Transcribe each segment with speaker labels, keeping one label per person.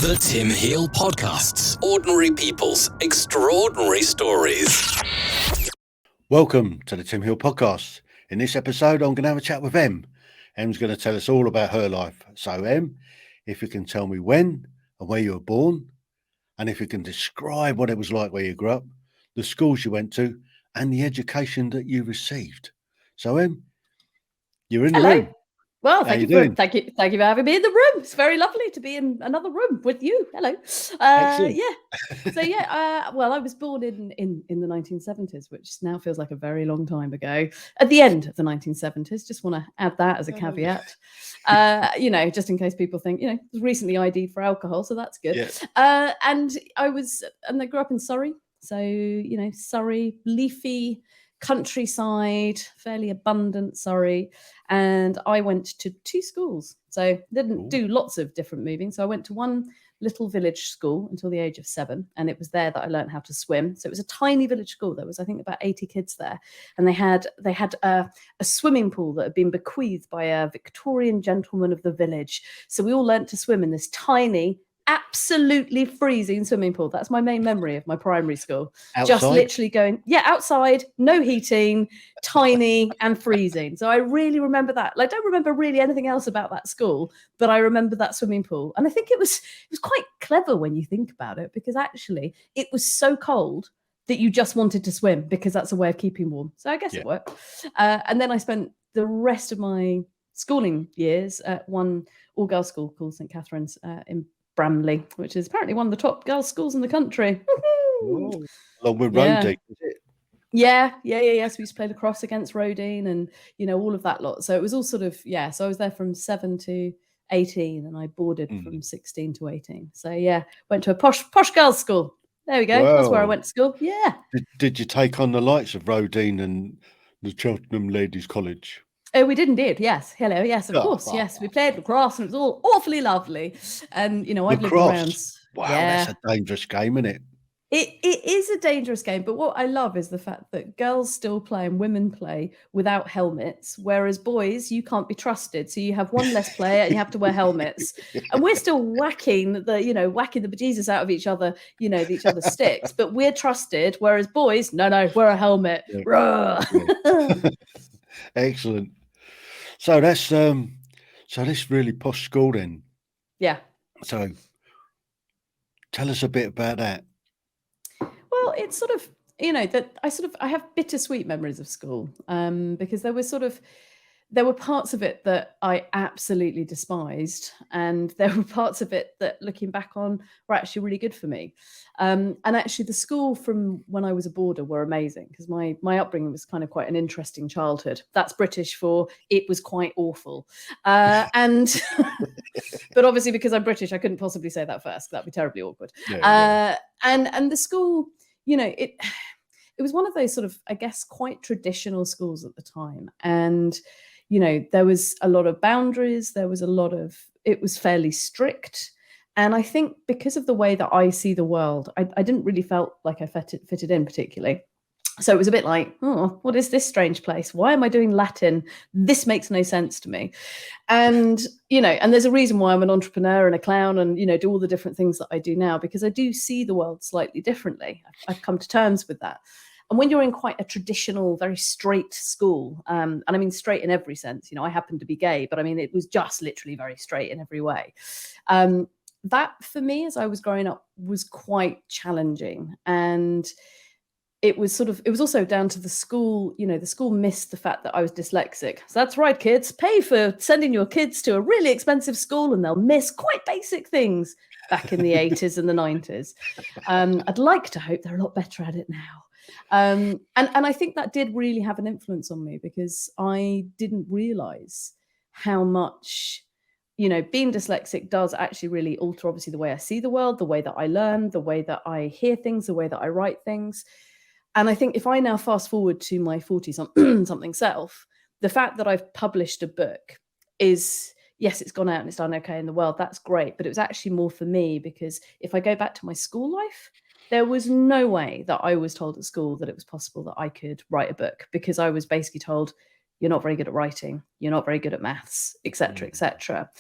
Speaker 1: The Tim Heale Podcasts. Ordinary people's extraordinary stories.
Speaker 2: Welcome to the Tim Heale Podcast. In this episode, I'm going to have a chat with Em. Em's going to tell us all about her life. So, Em, if you can tell me when and where you were born, and if you can describe what it was like where you grew up, the schools you went to, and the education that you received. So, Em, you're in the room.
Speaker 3: Well, thank you for having me in the room. It's very lovely to be in another room with you. Hello. Well, I was born in the 1970s, which now feels like a very long time ago. At the end of the 1970s, just want to add that as a caveat. Just in case people think, was recently ID'd for alcohol, so that's good. Yeah. And I grew up in Surrey. So, Surrey, leafy countryside, fairly abundant Surrey, and I went to two schools. So didn't do lots of different moving. So I went to one little village school until the age of 7, and it was there that I learned how to swim. So it was a tiny village school. There was, I think, about 80 kids there, and they had a swimming pool that had been bequeathed by a Victorian gentleman of the village. So we all learnt to swim in this tiny, absolutely freezing swimming pool. That's my main memory of my primary school. Outside? Just literally going, outside, no heating, tiny and freezing. So I really remember that. I don't remember really anything else about that school, but I remember that swimming pool. And I think it was quite clever when you think about it, because actually it was so cold that you just wanted to swim because that's a way of keeping warm. So I guess it worked. And then I spent the rest of my schooling years at one all-girls school called St. Catherine's in Bramley, which is apparently one of the top girls' schools in the country.
Speaker 2: Along with Rodine, is it?
Speaker 3: Yeah. So we used to play lacrosse against Rodine and, all of that lot. So it was all sort of, so I was there from 7 to 18 and I boarded from 16 to 18. So went to a posh girls' school. There we go. Wow. That's where I went to school. Yeah.
Speaker 2: Did you take on the likes of Rodine and the Cheltenham Ladies College?
Speaker 3: Oh, we did indeed. Yes. Hello. Yes, of course. Wow. Yes, we played lacrosse and it was all awfully lovely. And, I've lived around.
Speaker 2: Wow, that's a dangerous game, isn't it?
Speaker 3: It is a dangerous game. But what I love is the fact that girls still play and women play without helmets, whereas boys, you can't be trusted. So you have one less player and you have to wear helmets. And we're still whacking the bejesus out of each other, each other's sticks. But we're trusted, whereas boys, no, wear a helmet. Yeah.
Speaker 2: Excellent. So that's this really posh school then.
Speaker 3: Yeah.
Speaker 2: So tell us a bit about that.
Speaker 3: Well, it's sort of, I have bittersweet memories of school, because there were parts of it that I absolutely despised, and there were parts of it that, looking back on, were actually really good for me. And actually, the school from when I was a boarder were amazing, because my upbringing was kind of quite an interesting childhood. That's British for it was quite awful. And but obviously, because I'm British, I couldn't possibly say that first. That'd be terribly awkward. And the school, it was one of those sort of, I guess, quite traditional schools at the time. And there was a lot of boundaries. It was fairly strict. And I think because of the way that I see the world, I didn't really felt like I fitted in particularly. So it was a bit like, oh, what is this strange place? Why am I doing Latin? This makes no sense to me. And, and there's a reason why I'm an entrepreneur and a clown and, do all the different things that I do now, because I do see the world slightly differently. I've come to terms with that. And when you're in quite a traditional, very straight school, and I mean straight in every sense, I happen to be gay, but I mean, it was just literally very straight in every way. That for me, as I was growing up, was quite challenging. And it was also down to the school, the school missed the fact that I was dyslexic. So that's right, kids, pay for sending your kids to a really expensive school and they'll miss quite basic things back in the 80s and the 90s. I'd like to hope they're a lot better at it now. And I think that did really have an influence on me, because I didn't realize how much, being dyslexic does actually really alter, obviously, the way I see the world, the way that I learn, the way that I hear things, the way that I write things. And I think if I now fast forward to my 40-something self, the fact that I've published a book is, yes, it's gone out and it's done okay in the world. That's great. But it was actually more for me, because if I go back to my school life, there was no way that I was told at school that it was possible that I could write a book, because I was basically told, you're not very good at writing, you're not very good at maths, etc., etc.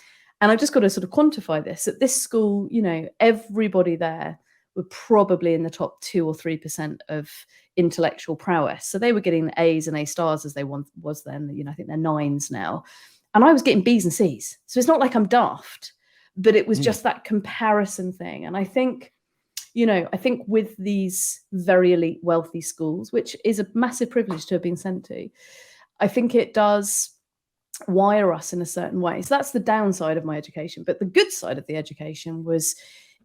Speaker 3: And I've just got to sort of quantify this. At this school, everybody there were probably in the top 2 or 3% of intellectual prowess. So they were getting A's and A stars as they was then. I think they're 9s now. And I was getting B's and C's. So it's not like I'm daft, but it was just that comparison thing. And I think with these very elite, wealthy schools, which is a massive privilege to have been sent to, I think it does wire us in a certain way. So that's the downside of my education. But the good side of the education was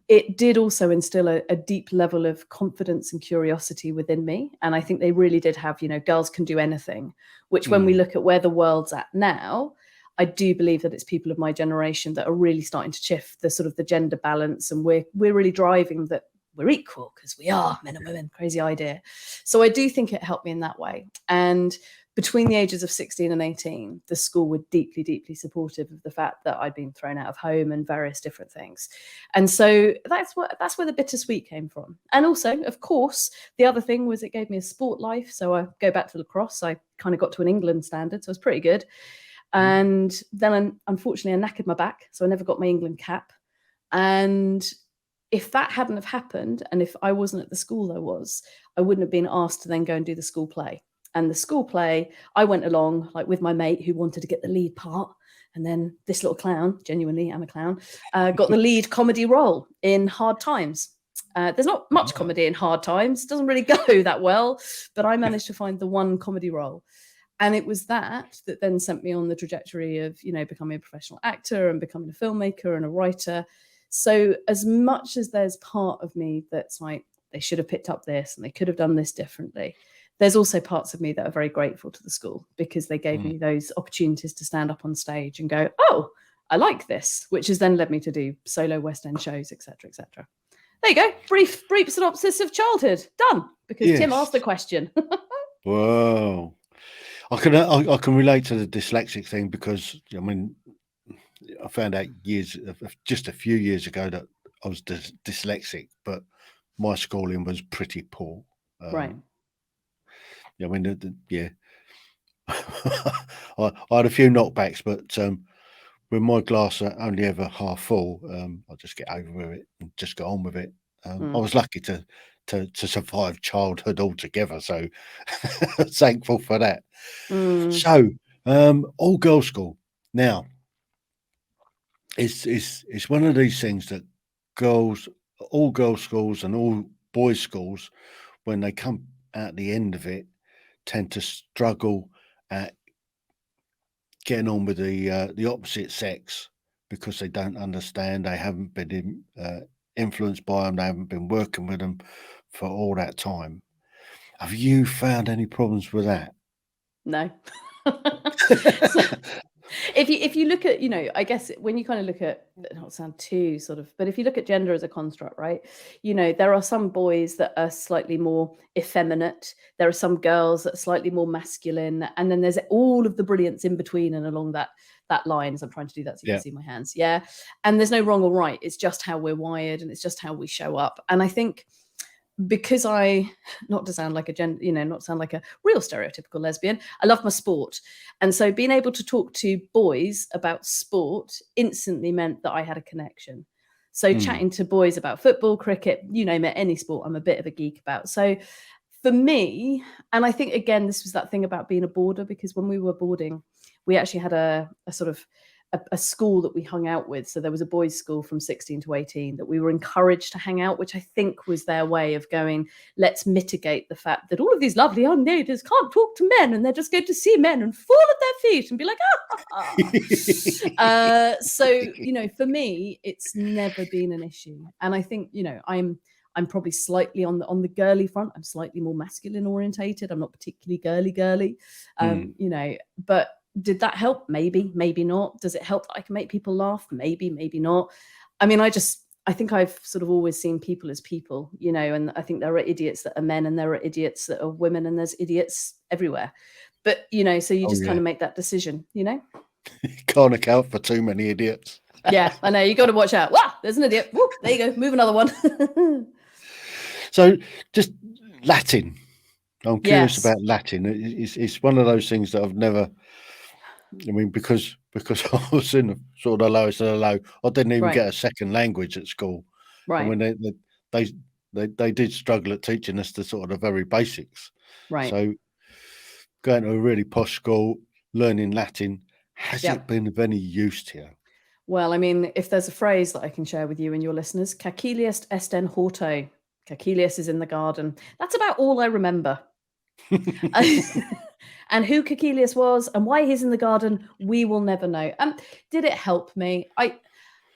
Speaker 3: it did also instill a deep level of confidence and curiosity within me. And I think they really did have, girls can do anything, which when we look at where the world's at now, I do believe that it's people of my generation that are really starting to shift the sort of the gender balance. And we're really driving that we're equal because we are men and women. Crazy idea. So I do think it helped me in that way. And between the ages of 16 and 18, the school were deeply, deeply supportive of the fact that I'd been thrown out of home and various different things. And so that's where the bittersweet came from. And also, of course, the other thing was it gave me a sport life. So I go back to lacrosse. I kind of got to an England standard, so it was pretty good. And then unfortunately, I knackered my back, so I never got my England cap. And if that hadn't have happened, and if I wasn't at the school I wouldn't have been asked to then go and do the school play. And the school play, I went along like with my mate who wanted to get the lead part. And then this little clown, genuinely, I'm a clown, got the lead comedy role in Hard Times. There's not much comedy in Hard Times. It doesn't really go that well, but I managed to find the one comedy role. And it was that then sent me on the trajectory of, becoming a professional actor and becoming a filmmaker and a writer. So as much as there's part of me that's like, they should have picked up this and they could have done this differently, there's also parts of me that are very grateful to the school because they gave me those opportunities to stand up on stage and go, oh, I like this, which has then led me to do solo West End shows, etc., etc. There you go. Brief synopsis of childhood. Done. Because Tim asked the question.
Speaker 2: Whoa. I can relate to the dyslexic thing because, I found out just a few years ago that I was dyslexic, but my schooling was pretty poor.
Speaker 3: Right.
Speaker 2: I had a few knockbacks, but with my glass only ever half full, I just get over it and just get on with it. I was lucky to survive childhood altogether, so thankful for that. So, all girls school now. It's one of these things that all girls schools and all boys schools, when they come at the end of it, tend to struggle at getting on with the opposite sex because they don't understand. They haven't been influenced by them. They haven't been working with them for all that time. Have you found any problems with that?
Speaker 3: No. If you look at, I guess when you kind of look at, not sound too sort of, but if you look at gender as a construct, right, there are some boys that are slightly more effeminate. There are some girls that are slightly more masculine. And then there's all of the brilliance in between and along that line, as I'm trying to do that so you can see my hands. Yeah. And there's no wrong or right. It's just how we're wired and it's just how we show up. And I think because not to sound like not sound like a real stereotypical lesbian, I love my sport. And so being able to talk to boys about sport instantly meant that I had a connection. So chatting to boys about football, cricket, you name it, any sport, I'm a bit of a geek about. So for me, and I think, again, this was that thing about being a boarder, because when we were boarding, we actually had a sort of a school that we hung out with. So there was a boys' school from 16 to 18 that we were encouraged to hang out, which I think was their way of going, let's mitigate the fact that all of these lovely young ladies can't talk to men and they're just going to see men and fall at their feet and be like, so, for me, it's never been an issue. And I think, I'm probably slightly on the girly front. I'm slightly more masculine orientated. I'm not particularly girly, but did that help? Maybe, maybe not. Does it help that I can make people laugh? Maybe, maybe not. I mean, I think I've sort of always seen people as people, and I think there are idiots that are men and there are idiots that are women and there's idiots everywhere. But, so you just kind of make that decision, You
Speaker 2: can't account for too many idiots.
Speaker 3: Yeah, I know. You got to watch out. Wow, there's an idiot. Woo, there you go. Move another one.
Speaker 2: So just Latin. I'm curious about Latin. It's one of those things that I've never I mean, because I was in the sort of the lowest of the low, I didn't even
Speaker 3: Right.
Speaker 2: get a second language at school. I
Speaker 3: Right.
Speaker 2: mean, they did struggle at teaching us the sort of the very basics.
Speaker 3: Right.
Speaker 2: So going to a really posh school, learning Latin, has
Speaker 3: Yeah.
Speaker 2: it been of any use to you?
Speaker 3: Well, I mean, if there's a phrase that I can share with you and your listeners, Cacilius est en horto. Cacilius is in the garden. That's about all I remember. And who Cacilius was and why he's in the garden, we will never know. Did it help me?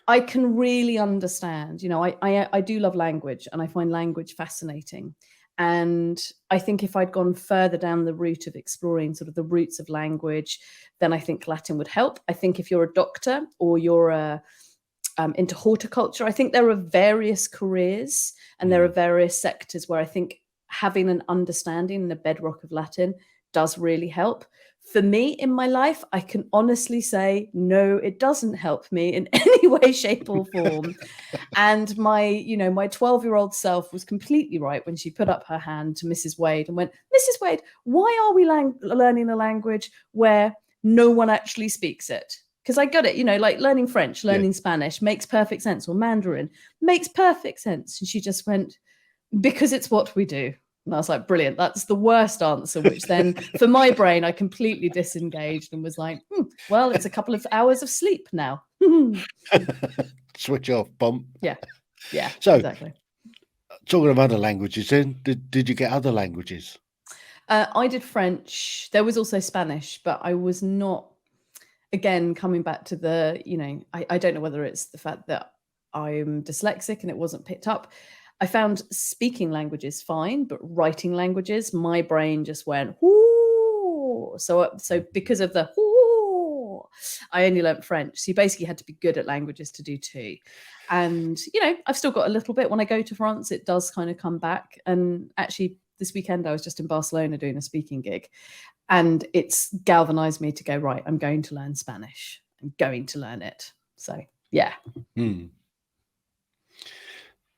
Speaker 3: I can really understand. You know, I do love language, and I find language fascinating. And I think if I'd gone further down the route of exploring sort of the roots of language, then I think Latin would help. I think if you're a doctor or you're into horticulture, I think there are various careers and there are various sectors where I think having an understanding and a bedrock of Latin does really help. For me in my life, I can honestly say, no, it doesn't help me in any way, shape, or form. And my 12-year-old self was completely right when she put up her hand to Mrs. Wade and went, Mrs. Wade, why are we learning a language where no one actually speaks it? Because I got it, like learning French, learning Spanish makes perfect sense, or Mandarin makes perfect sense. And she just went, because it's what we do. And I was like, brilliant. That's the worst answer, which then for my brain, I completely disengaged and was like, well, it's a couple of hours of sleep now.
Speaker 2: Switch off, bump.
Speaker 3: Yeah.
Speaker 2: So,
Speaker 3: exactly.
Speaker 2: Talking of other languages, then did you get other languages?
Speaker 3: I did French. There was also Spanish, but I was not. Again, coming back to the, I don't know whether it's the fact that I'm dyslexic and it wasn't picked up. I found speaking languages fine, but writing languages, my brain just went, ooh. So because of the ooh, I only learned French. So you basically had to be good at languages to do two. And, I've still got a little bit. When I go to France, it does kind of come back. And actually, this weekend, I was just in Barcelona doing a speaking gig. And it's galvanized me to go, right, I'm going to learn Spanish. I'm going to learn it. So, yeah.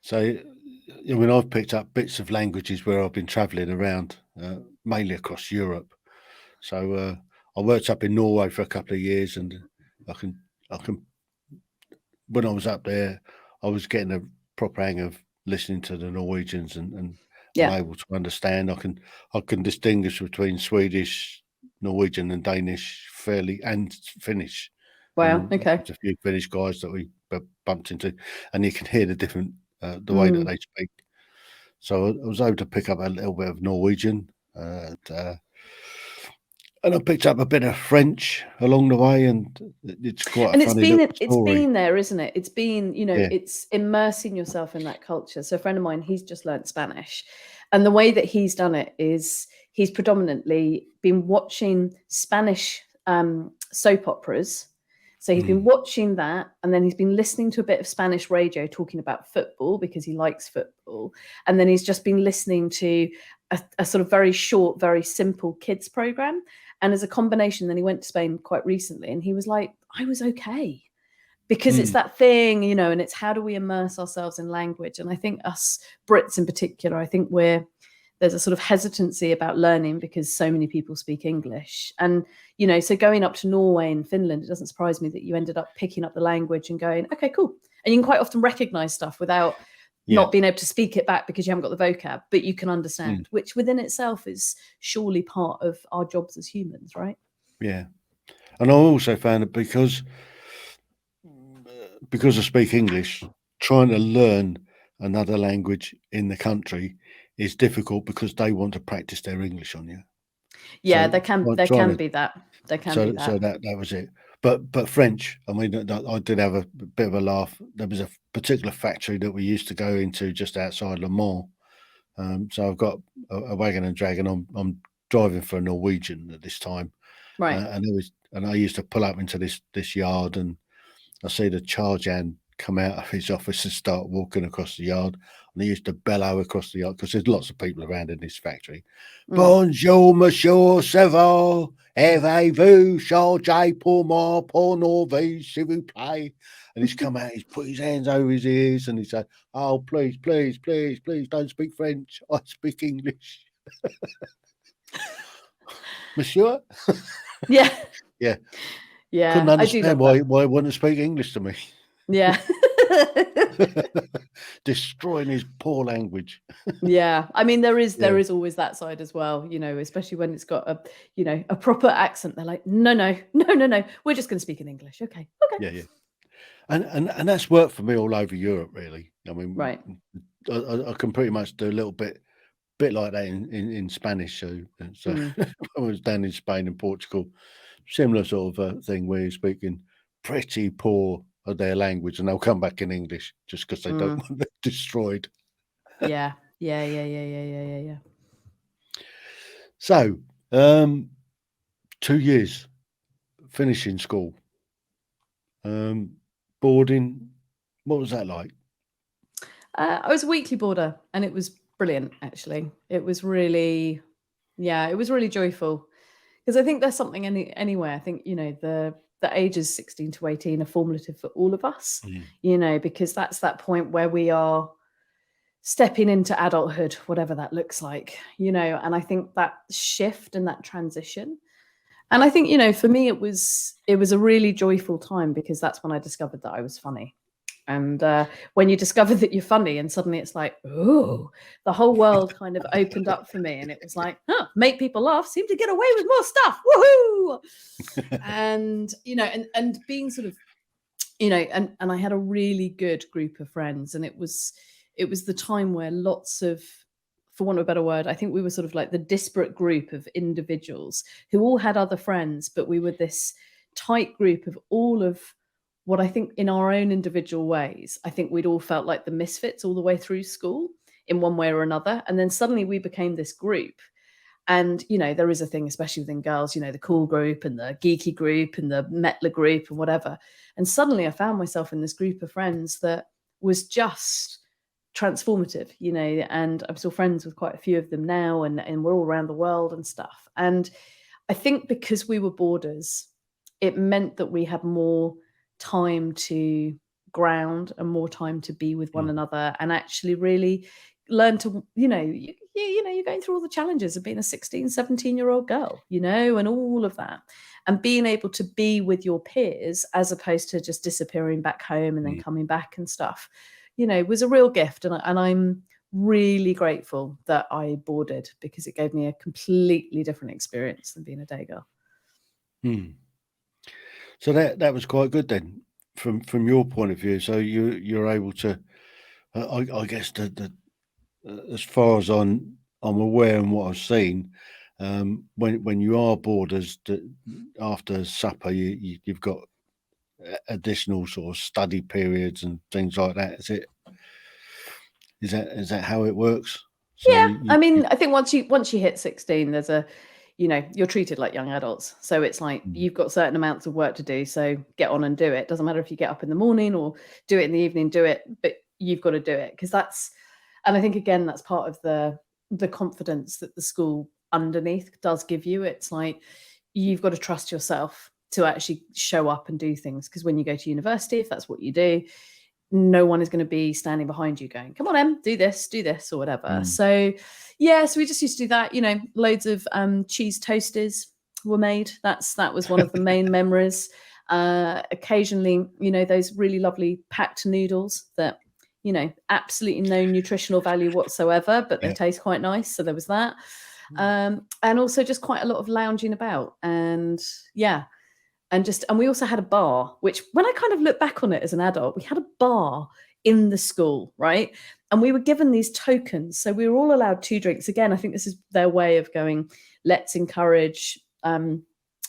Speaker 2: So, I mean, I've picked up bits of languages where I've been travelling around, mainly across Europe. So I worked up in Norway for a couple of years, and I can. When I was up there, I was getting a proper hang of listening to the Norwegians and able to understand. I can distinguish between Swedish, Norwegian, and Danish fairly, and Finnish.
Speaker 3: Wow. Okay.
Speaker 2: There's a few Finnish guys that we bumped into, and you can hear the different the way that they speak. So I was able to pick up a little bit of Norwegian, and I picked up a bit of French along the way, and it's quite a funny little story.
Speaker 3: It's been there, isn't it? It's been, it's immersing yourself in that culture. So a friend of mine, he's just learned Spanish. And the way that he's done it is he's predominantly been watching Spanish soap operas. So he's been watching that, and then he's been listening to a bit of Spanish radio talking about football because he likes football. And then he's just been listening to a sort of very short, very simple kids program. And as a combination, then he went to Spain quite recently, and he was like, I was okay. Because it's that thing, and it's how do we immerse ourselves in language? And I think us Brits in particular, I think there's a sort of hesitancy about learning because so many people speak English. And, so going up to Norway and Finland, it doesn't surprise me that you ended up picking up the language and going, okay, cool. And you can quite often recognize stuff without not being able to speak it back because you haven't got the vocab, but you can understand, which within itself is surely part of our jobs as humans, right?
Speaker 2: Yeah. And I also found that because I speak English, trying to learn another language in the country is difficult because they want to practice their English on you.
Speaker 3: Yeah,
Speaker 2: so
Speaker 3: there can be that. There can be that.
Speaker 2: So that was it. But French, I mean, I did have a bit of a laugh. There was a particular factory that we used to go into just outside Le Mans. So I've got a wagon and dragon. I'm driving for a Norwegian at this time,
Speaker 3: right?
Speaker 2: And I used to pull up into this yard, and I see the charge hand come out of his office and start walking across the yard. And he used to bellow across the yard because there's lots of people around in this factory. Bonjour, monsieur, ça va? Avez-vous chargé pour moi pour Norvège, s'il vous plaît? And he's come out, he's put his hands over his ears, and he said, oh, please, please, please, please don't speak French. I speak English. Monsieur?
Speaker 3: Yeah.
Speaker 2: Yeah. Couldn't
Speaker 3: Yeah, I do
Speaker 2: understand
Speaker 3: love that.
Speaker 2: why he wouldn't speak English to me.
Speaker 3: Yeah.
Speaker 2: Destroying his poor language.
Speaker 3: Yeah, I mean, there
Speaker 2: Yeah.
Speaker 3: is always that side as well, especially when it's got a proper accent. They're like, no, we're just going to speak in English. Okay.
Speaker 2: Yeah. And that's worked for me all over Europe, really. I mean,
Speaker 3: Right.
Speaker 2: I can pretty much do a little bit like that in Spanish. So I was down in Spain and Portugal, similar sort of thing where you're speaking pretty poor of their language, and they'll come back in English just because they don't want it destroyed.
Speaker 3: Yeah. Yeah.
Speaker 2: So, 2 years finishing school, boarding. What was that like?
Speaker 3: I was a weekly boarder, and it was brilliant. Actually, it was really joyful, because I think there's something anyway. I think the ages 16 to 18 are formative for all of us. Because that's that point where we are stepping into adulthood, whatever that looks like. And I think that shift and that transition. And I think, for me, it was a really joyful time, because that's when I discovered that I was funny. And when you discover that you're funny, and suddenly it's like, oh, the whole world kind of opened up for me. And it was like, make people laugh, seem to get away with more stuff. Woohoo! And, and being sort of, and I had a really good group of friends. And it was the time where lots of, for want of a better word, I think we were sort of like the disparate group of individuals who all had other friends, but we were this tight group of all of what I think in our own individual ways, I think we'd all felt like the misfits all the way through school in one way or another. And then suddenly we became this group. And, there is a thing, especially within girls, the cool group and the geeky group and the Metler group and whatever. And suddenly I found myself in this group of friends that was just transformative, and I'm still friends with quite a few of them now, and we're all around the world and stuff. And I think because we were boarders, it meant that we had more time to ground and more time to be with one another, and actually really learn to, you're going through all the challenges of being a 16, 17-year-old girl, and all of that, and being able to be with your peers as opposed to just disappearing back home and then coming back and stuff, was a real gift. And I'm really grateful that I boarded, because it gave me a completely different experience than being a day girl.
Speaker 2: So that was quite good then, from your point of view. So you're able to, I guess, as far as I'm aware and what I've seen, when you are boarders, after supper you've got additional sort of study periods and things like that. Is that how it works? So
Speaker 3: I mean, I think once you hit 16, there's you're treated like young adults. So it's like you've got certain amounts of work to do. So get on and do it. Doesn't matter if you get up in the morning or do it in the evening, do it, but you've got to do it. Because and I think, again, that's part of the confidence that the school underneath does give you. It's like, you've got to trust yourself to actually show up and do things. Because when you go to university, if that's what you do, no one is going to be standing behind you going, come on, Em, do this or whatever. So so we just used to do that. Loads of cheese toasties were made. That was one of the main memories. Occasionally, those really lovely packed noodles that, absolutely no nutritional value whatsoever, but they taste quite nice. So there was that. And also just quite a lot of lounging about. And and we also had a bar, which, when I kind of look back on it as an adult, we had a bar in the school, right? And we were given these tokens. So we were all allowed 2 drinks. Again, I think this is their way of going, let's encourage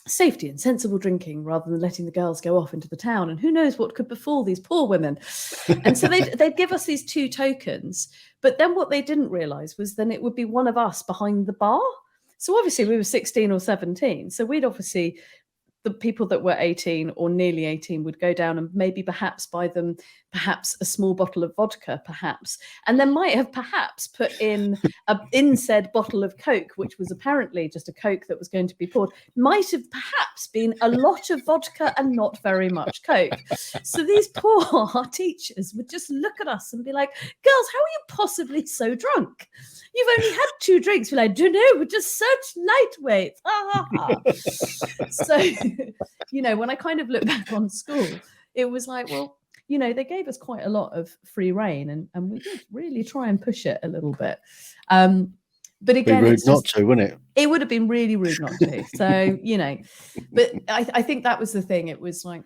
Speaker 3: safety and sensible drinking rather than letting the girls go off into the town. And who knows what could befall these poor women. And so they'd give us these 2 tokens. But then what they didn't realize was then it would be one of us behind the bar. So obviously we were 16 or 17. So we'd obviously, the people that were 18 or nearly 18 would go down and maybe perhaps buy them a small bottle of vodka, perhaps, and then might have perhaps put in said bottle of Coke, which was apparently just a Coke that was going to be poured, might have perhaps been a lot of vodka and not very much Coke. So these poor teachers would just look at us and be like, girls, how are you possibly so drunk? You've only had 2 drinks. We're like, don't know, we're just such lightweights. Ha ha ha. So when I kind of look back on school, it was like, well, they gave us quite a lot of free rein, and we did really try and push it a little bit. But again,
Speaker 2: Be rude
Speaker 3: it's
Speaker 2: not
Speaker 3: just,
Speaker 2: to, wouldn't it?
Speaker 3: it would have been really rude not to. So, but I think that was the thing. It was like,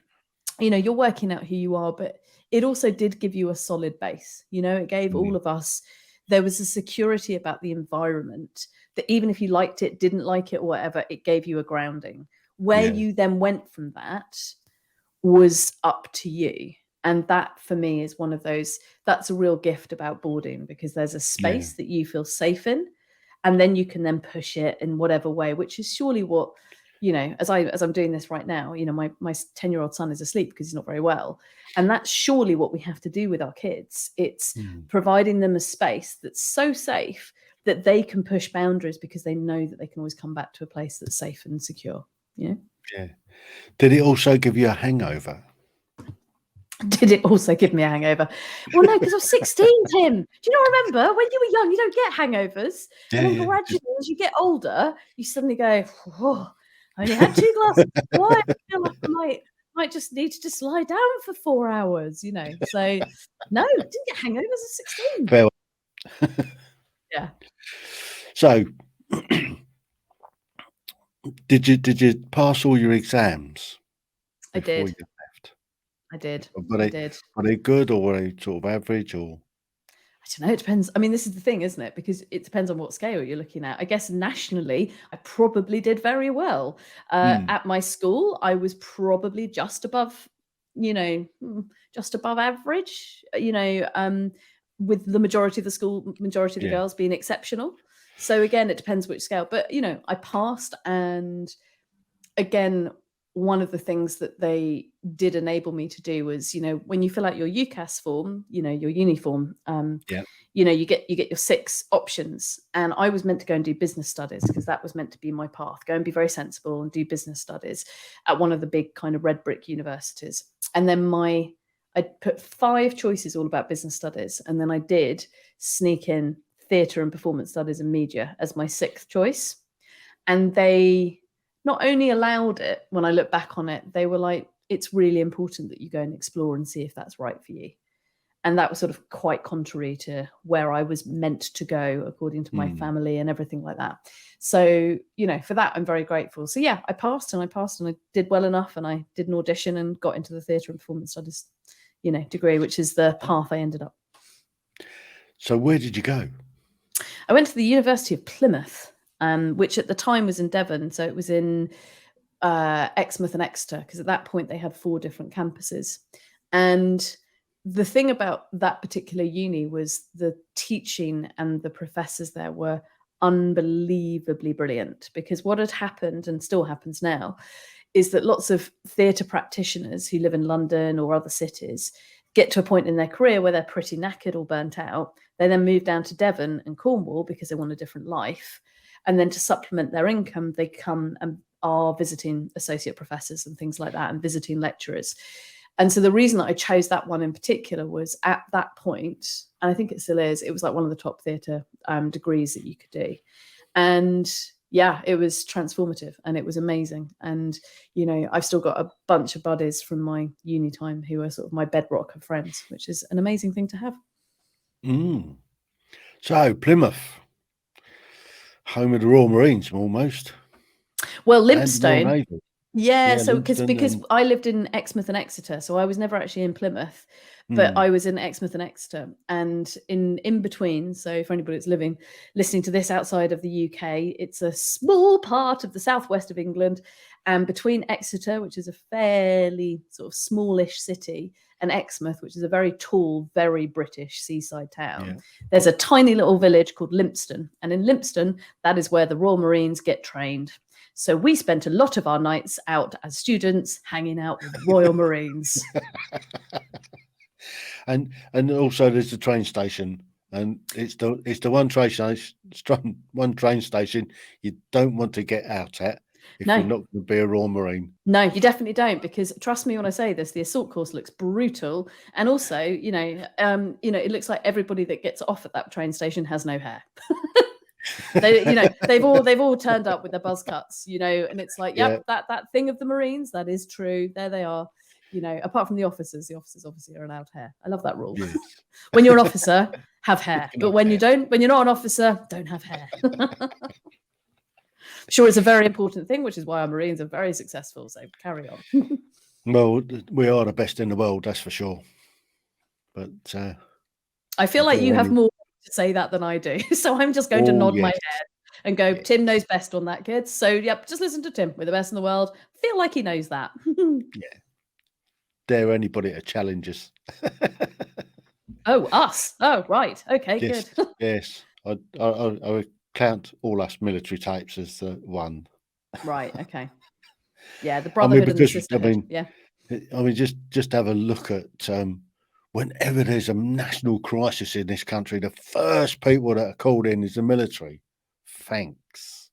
Speaker 3: you're working out who you are, but it also did give you a solid base. It gave all of us, there was a security about the environment that even if you liked it, didn't like it, or whatever, it gave you a grounding. Where you then went from that was up to you. And that for me is one of those, that's a real gift about boarding, because there's a space that you feel safe in, and then you can then push it in whatever way, which is surely what, as I'm doing this right now, my 10-year-old son is asleep because he's not very well. And that's surely what we have to do with our kids. It's providing them a space that's so safe that they can push boundaries, because they know that they can always come back to a place that's safe and secure. Yeah.
Speaker 2: Did it also give you a hangover?
Speaker 3: Did it also give me a hangover? Well, no, because I was 16, Tim. Do you not remember when you were young, you don't get hangovers. And then gradually, as you get older, you suddenly go, oh, I only had 2 glasses of wine. I feel like I might just need to just lie down for 4 hours, So, no, didn't get hangovers at 16.
Speaker 2: Fair.
Speaker 3: Yeah.
Speaker 2: So, did you pass all your exams?
Speaker 3: I did.
Speaker 2: You left?
Speaker 3: I did.
Speaker 2: Were they good, or were they sort of average, or?
Speaker 3: I don't know. It depends. I mean, this is the thing, isn't it? Because it depends on what scale you're looking at. I guess nationally, I probably did very well. At my school, I was probably just above, just above average, with the majority of the girls being exceptional. So again, it depends which scale. But, I passed. And again, one of the things that they did enable me to do was, when you fill out your UCAS form, your uni form, you get your 6 options. And I was meant to go and do business studies, because that was meant to be my path. Go and be very sensible and do business studies at one of the big kind of red brick universities. And then I put 5 choices all about business studies. And then I did sneak in theatre and performance studies and media as my 6th choice. And they not only allowed it, when I look back on it, they were like, it's really important that you go and explore and see if that's right for you. And that was sort of quite contrary to where I was meant to go, according to my family and everything like that. So, for that, I'm very grateful. So yeah, I passed and I did well enough, and I did an audition and got into the theatre and performance studies, degree, which is the path I ended up.
Speaker 2: So where did you go?
Speaker 3: I went to the University of Plymouth, which at the time was in Devon. So it was in Exmouth and Exeter, because at that point they had 4 different campuses. And the thing about that particular uni was the teaching and the professors there were unbelievably brilliant, because what had happened, and still happens now, is that lots of theatre practitioners who live in London or other cities get to a point in their career where they're pretty knackered or burnt out. They then move down to Devon and Cornwall because they want a different life. And then to supplement their income, they come and are visiting associate professors and things like that, and visiting lecturers. And so the reason that I chose that one in particular was, at that point, and I think it still is, it was like one of the top theatre degrees that you could do. And yeah, it was transformative and it was amazing. And, I've still got a bunch of buddies from my uni time who are sort of my bedrock of friends, which is an amazing thing to have.
Speaker 2: So Plymouth, home of the Royal Marines, almost.
Speaker 3: Well, Limpstone. Yeah, so because I lived in Exmouth and Exeter, so I was never actually in Plymouth, but I was in Exmouth and Exeter, and in between. So for anybody that's listening to this outside of the UK, it's a small part of the southwest of England, and between Exeter, which is a fairly sort of smallish city, and Exmouth, which is a very tall, very British seaside town, there's a tiny little village called Limpstone, and in Limpstone, that is where the Royal Marines get trained. So we spent a lot of our nights out as students hanging out with Royal Marines.
Speaker 2: And also there's the train station, and it's the one train station you don't want to get out at if you're not going to be a Royal Marine. No,
Speaker 3: you definitely don't, because trust me when I say this, the assault course looks brutal, and also it looks like everybody that gets off at that train station has no hair. they've all turned up with their buzz cuts, and it's like, yep,
Speaker 2: Yeah.
Speaker 3: that thing of the Marines, that is true. There they are. Apart from the officers obviously are allowed hair. I love that rule.
Speaker 2: Yes.
Speaker 3: When you're an officer, have hair.
Speaker 2: You can
Speaker 3: But
Speaker 2: have
Speaker 3: when
Speaker 2: hair.
Speaker 3: when you're not an officer, don't have hair. Sure, it's a very important thing, which is why our Marines are very successful. So carry on.
Speaker 2: Well, we are the best in the world, that's for sure. But
Speaker 3: I feel like you have
Speaker 2: any-
Speaker 3: more to say that than I do. So I'm just going to nod my
Speaker 2: yes.
Speaker 3: head and go,
Speaker 2: Yes.
Speaker 3: Tim knows best on that, kids. So, yep, just listen to Tim. We're the best in the world. Feel like he knows that.
Speaker 2: Yeah. Dare anybody to challenge us.
Speaker 3: Oh, us. Oh, right. Okay,
Speaker 2: Yes.
Speaker 3: good.
Speaker 2: Yes. I would count all us military types as one.
Speaker 3: Right. Okay. Yeah, the
Speaker 2: I mean,
Speaker 3: brotherhood and the
Speaker 2: because
Speaker 3: sisterhood. Yeah.
Speaker 2: just have a look at whenever there's a national crisis in this country, the first people that are called in is the military. Thanks.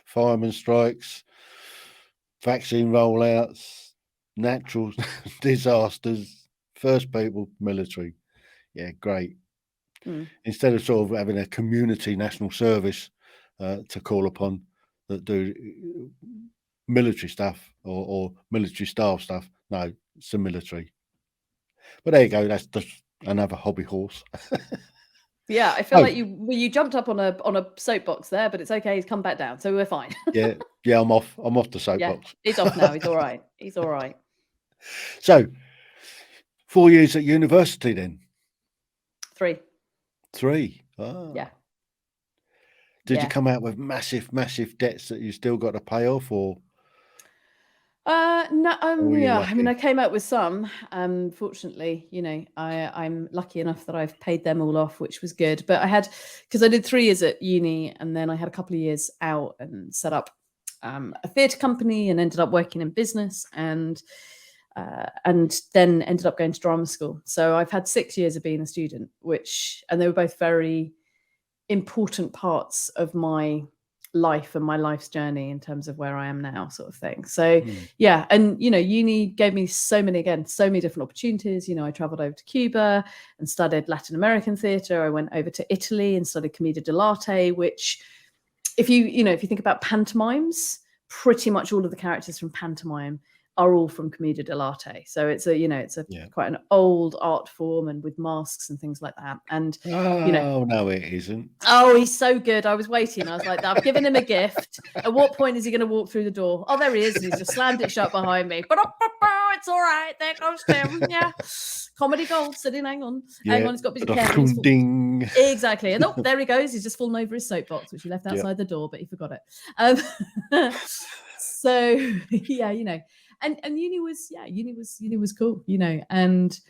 Speaker 2: Fireman strikes, vaccine rollouts, natural disasters, first people, military. Yeah, great. Instead of sort of having a community national service to call upon that do military stuff or military style stuff. No, it's the military. But there you go. That's just another hobby horse.
Speaker 3: Yeah, I feel like you jumped up on a soapbox there, but it's okay. He's come back down, so we're fine.
Speaker 2: Yeah, I'm off the soapbox.
Speaker 3: Yeah, he's off now. He's all right. He's all right.
Speaker 2: So, 4 years at university then?
Speaker 3: 3.
Speaker 2: 3. Ah.
Speaker 3: Yeah.
Speaker 2: Did you come out with massive debts that you still got to pay off, or?
Speaker 3: No, yeah. I mean,
Speaker 2: lucky?
Speaker 3: I came out with some. Fortunately, I'm lucky enough that I've paid them all off, which was good. But because I did 3 years at uni, and then I had a couple of years out and set up a theatre company, and ended up working in business, and then ended up going to drama school. So I've had 6 years of being a student, and they were both very important parts of my life and my life's journey in terms of where I am now, sort of thing. So yeah, and uni gave me so many different opportunities. I traveled over to Cuba and studied Latin American theatre. I went over to Italy and studied commedia dell'arte, which if you think about pantomimes, pretty much all of the characters from pantomime are all from commedia dell'arte. So it's quite an old art form, and with masks and things like that. And
Speaker 2: no, it isn't.
Speaker 3: Oh, he's so good. I was waiting. I was like, I've given him a gift. At what point is he going to walk through the door? Oh, there he is. And he's just slammed it shut behind me. It's all right. There goes Tim. Yeah. Comedy gold. Sitting. Hang on. He's got a bit of camera.
Speaker 2: Ding.
Speaker 3: Exactly. And there he goes. He's just fallen over his soapbox, which he left outside the door, but he forgot it. So yeah, and uni was cool, and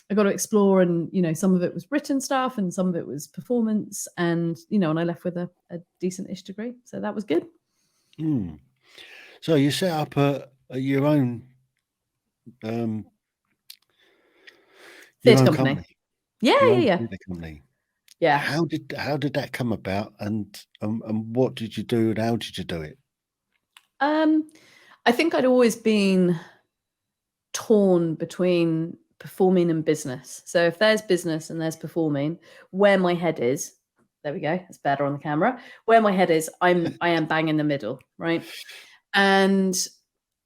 Speaker 3: I got to explore, and some of it was written stuff and some of it was performance, and and I left with a decent-ish degree, so that was good.
Speaker 2: So you set up your own
Speaker 3: theatre company. Yeah.
Speaker 2: Theatre company.
Speaker 3: Yeah.
Speaker 2: How did that come about, and what did you do, and how did you do it?
Speaker 3: I think I'd always been torn between performing and business. So if there's business and there's performing, where my head is, there we go, it's better on the camera. Where my head is, I am bang in the middle, right? And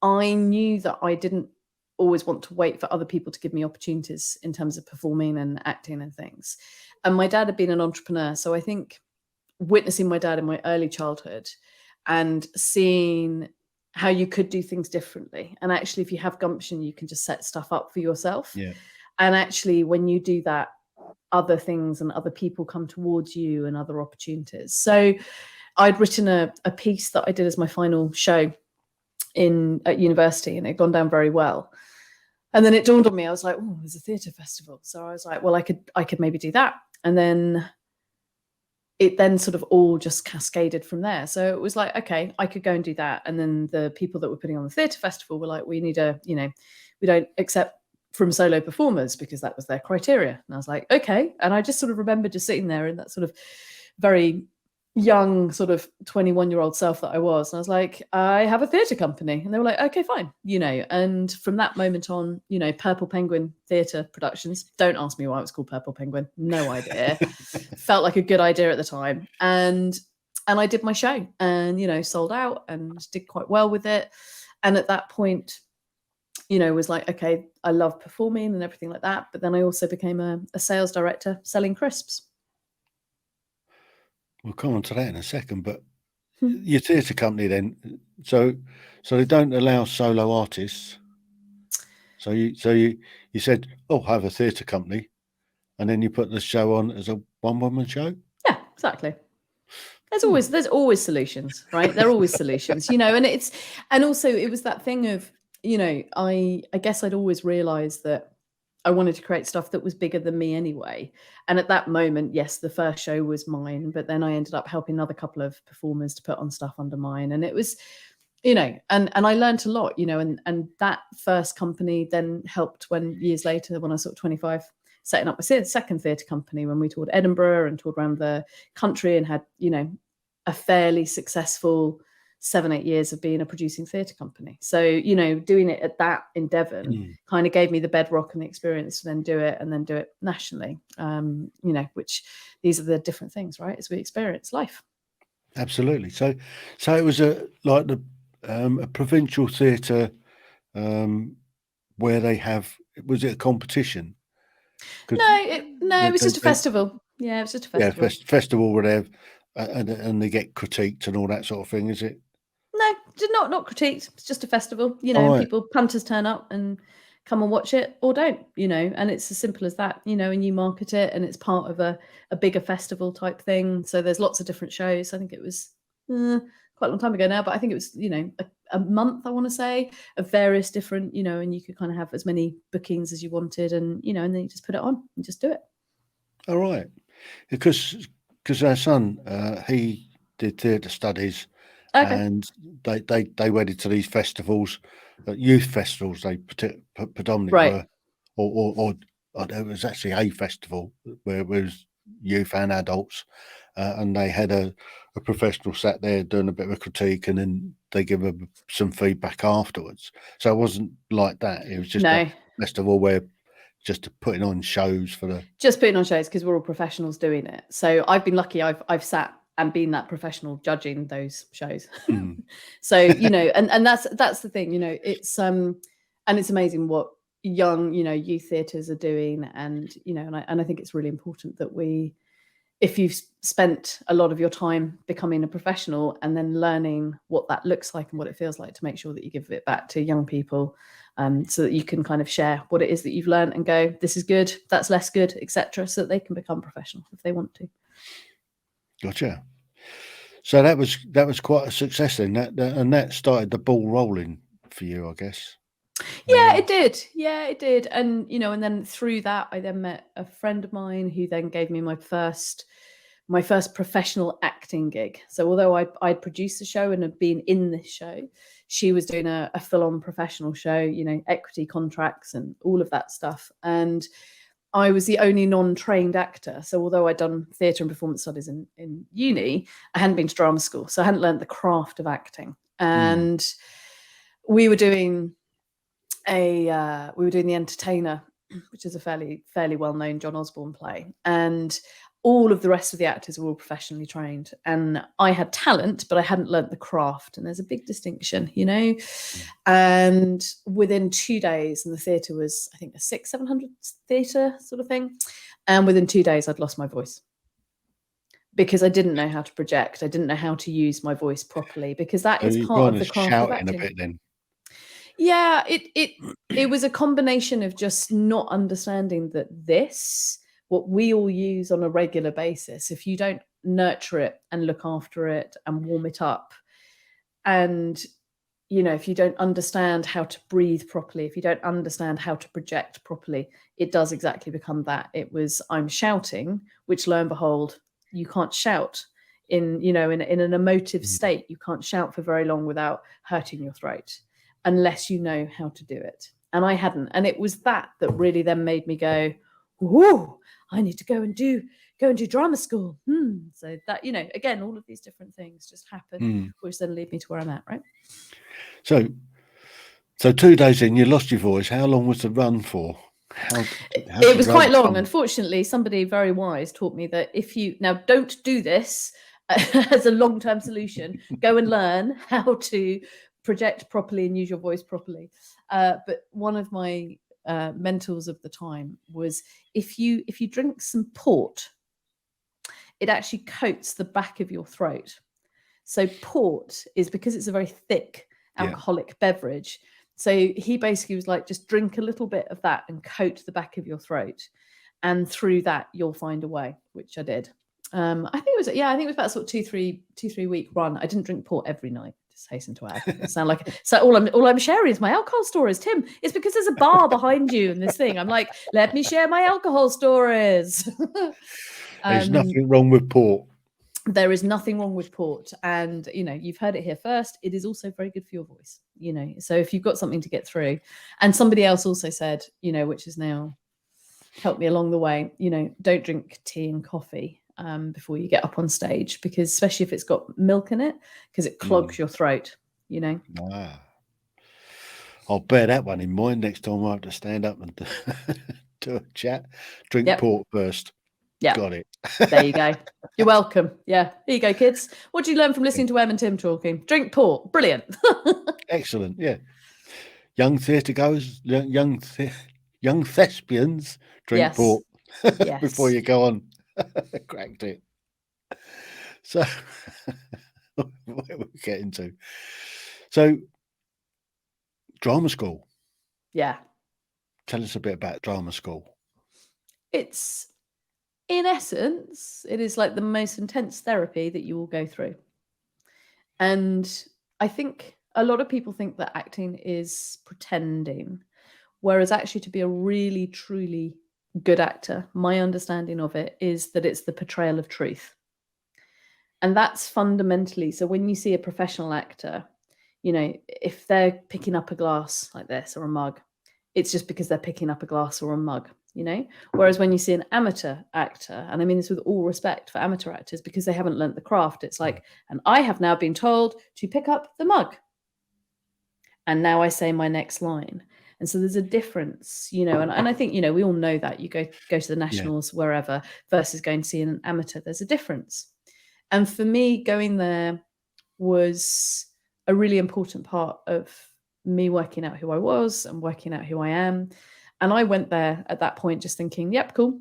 Speaker 3: I knew that I didn't always want to wait for other people to give me opportunities in terms of performing and acting and things. And my dad had been an entrepreneur, so I think witnessing my dad in my early childhood and seeing how you could do things differently. And actually, if you have gumption, you can just set stuff up for yourself.
Speaker 2: Yeah.
Speaker 3: And actually, when you do that, other things and other people come towards you and other opportunities. So I'd written a piece that I did as my final show at university, and it had gone down very well. And then it dawned on me, I was like, oh, there's a theatre festival. So I was like, well, I could maybe do that. And then it then sort of all just cascaded from there. So it was like, okay, I could go and do that. And then the people that were putting on the theatre festival were like, we don't accept from solo performers, because that was their criteria. And I was like, okay. And I just sort of remember just sitting there in that sort of very young sort of 21-year-old self that I was. And I was like, I have a theatre company. And they were like, okay, fine. And from that moment on, Purple Penguin Theatre Productions, don't ask me why it was called Purple Penguin. No idea. Felt like a good idea at the time. And I did my show and, sold out and did quite well with it. And at that point, was like, okay, I love performing and everything like that. But then I also became a sales director selling crisps.
Speaker 2: We'll come on to that in a second, but your theatre company then, so they don't allow solo artists. So you said, oh, I have a theatre company, and then you put the show on as a one-woman show?
Speaker 3: Yeah, exactly. There's always solutions, right? There are always solutions, and also it was that thing of, I guess I'd always realized that I wanted to create stuff that was bigger than me anyway. And at that moment, yes, the first show was mine, but then I ended up helping another couple of performers to put on stuff under mine. And it was, and I learned a lot, and that first company then helped when years later, when I was sort of 25, setting up my second theatre company when we toured Edinburgh and toured around the country and had, a fairly successful 7-8 years of being a producing theatre company. So, doing it at that in Devon kind of gave me the bedrock and the experience to then do it nationally, which these are the different things, right, as we experience life.
Speaker 2: Absolutely. So it was a provincial theatre where they have, was it a competition?
Speaker 3: No, it was just a festival. Yeah, it was just a festival.
Speaker 2: Yeah, festival where they have, and they get critiqued and all that sort of thing, is it?
Speaker 3: No, not critiqued. It's just a festival,
Speaker 2: right.
Speaker 3: People, punters turn up and come and watch it or don't, and it's as simple as that, and you market it and it's part of a bigger festival type thing. So there's lots of different shows. I think it was quite a long time ago now, but I think it was, a month, I want to say, of various different, and you could kind of have as many bookings as you wanted and, and then you just put it on and just do it.
Speaker 2: All right. Because our son, he did theatre studies. Okay. And they went to these festivals, youth festivals. They predominantly were, or it was actually a festival where it was youth and adults, and they had a professional sat there doing a bit of a critique, and then they give them some feedback afterwards. So it wasn't like that. It was just a festival where just putting on shows
Speaker 3: because we're all professionals doing it. So I've been lucky. I've sat and been that professional judging those shows. So, and that's the thing, it's, and it's amazing what young, youth theatres are doing. And, and I think it's really important that if you've spent a lot of your time becoming a professional and then learning what that looks like and what it feels like, to make sure that you give it back to young people, so that you can kind of share what it is that you've learned and go, this is good, that's less good, etc., so that they can become professional if they want to.
Speaker 2: Gotcha. So that was quite a success then. That started the ball rolling for you, I guess.
Speaker 3: Yeah, it did. And and then through that, I then met a friend of mine who then gave me my first professional acting gig. So although I'd produced the show and had been in this show, she was doing a full-on professional show, equity contracts and all of that stuff. And I was the only non-trained actor. So although I'd done theatre and performance studies in uni, I hadn't been to drama school. So I hadn't learned the craft of acting. And we were doing The Entertainer, which is a fairly well-known John Osborne play. And all of the rest of the actors were all professionally trained. And I had talent, but I hadn't learnt the craft. And there's a big distinction, And within 2 days, and the theatre was, I think, a 600-700 theatre sort of thing. And within 2 days, I'd lost my voice. Because I didn't know how to project. I didn't know how to use my voice properly, because that is part of the craft of acting.
Speaker 2: A bit then.
Speaker 3: Yeah, it was a combination of just not understanding that what we all use on a regular basis, if you don't nurture it and look after it and warm it up, and if you don't understand how to breathe properly, if you don't understand how to project properly, it does exactly become that. It was, I'm shouting, which lo and behold, you can't shout in an emotive state. You can't shout for very long without hurting your throat, unless you know how to do it. And I hadn't. And it was that really then made me go, ooh, I need to go and do drama school. So that, again, all of these different things just happen, which then lead me to where I'm at, right?
Speaker 2: So 2 days in, you lost your voice. How long was the run for?
Speaker 3: It was quite long. Unfortunately, somebody very wise taught me that don't do this as a long-term solution. Go and learn how to project properly and use your voice properly. But one of my mentors of the time was, if you drink some port, it actually coats the back of your throat. So port is, because it's a very thick alcoholic beverage. So he basically was like, just drink a little bit of that and coat the back of your throat. And through that, you'll find a way, which I did. I think it was about sort of 2-3 week run. I didn't drink port every night. Just hasten to add. It sound like so. All I'm sharing is my alcohol stories, Tim. It's because there's a bar behind you in this thing. I'm like, let me share my alcohol stories.
Speaker 2: There's nothing wrong with port.
Speaker 3: There is nothing wrong with port, and you've heard it here first. It is also very good for your voice. So if you've got something to get through, and somebody else also said, which has now helped me along the way, don't drink tea and coffee before you get up on stage, because especially if it's got milk in it, because it clogs your throat.
Speaker 2: I'll bear that one in mind next time I have to stand up and do a chat. Drink port first.
Speaker 3: Yeah,
Speaker 2: got it.
Speaker 3: There you go. You're welcome. Yeah, here you go, kids. What do you learn from listening to Em and Tim talking? Drink port. Brilliant.
Speaker 2: Excellent. Yeah. Young theatre goers, young thespians drink port before you go on. Cracked it. So where we getting to? So drama school.
Speaker 3: Yeah.
Speaker 2: Tell us a bit about drama school.
Speaker 3: It's, in essence, it is like the most intense therapy that you will go through. And I think a lot of people think that acting is pretending, whereas actually to be a really, truly good actor, my understanding of it is that it's the portrayal of truth. And that's fundamentally, so when you see a professional actor, if they're picking up a glass like this or a mug, it's just because they're picking up a glass or a mug. Whereas when you see an amateur actor, and I mean this with all respect for amateur actors, because they haven't learnt the craft, it's like, and I have now been told to pick up the mug, and now I say my next line. And so there's a difference, and I think, we all know that you go to the nationals, wherever, versus going to see an amateur, there's a difference. And for me, going there was a really important part of me working out who I was and working out who I am. And I went there at that point just thinking, yep, cool.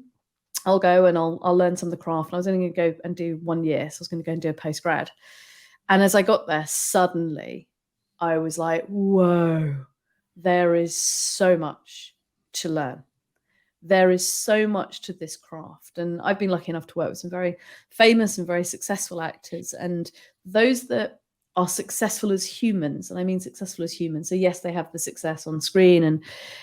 Speaker 3: I'll go and I'll learn some of the craft. And I was only going to go and do 1 year. So I was going to go and do a postgrad. And as I got there, suddenly I was like, whoa, there is so much to learn. There is so much to this craft. And I've been lucky enough to work with some very famous and very successful actors. And those that are successful as humans, and I mean successful as humans. So yes, they have the success on screen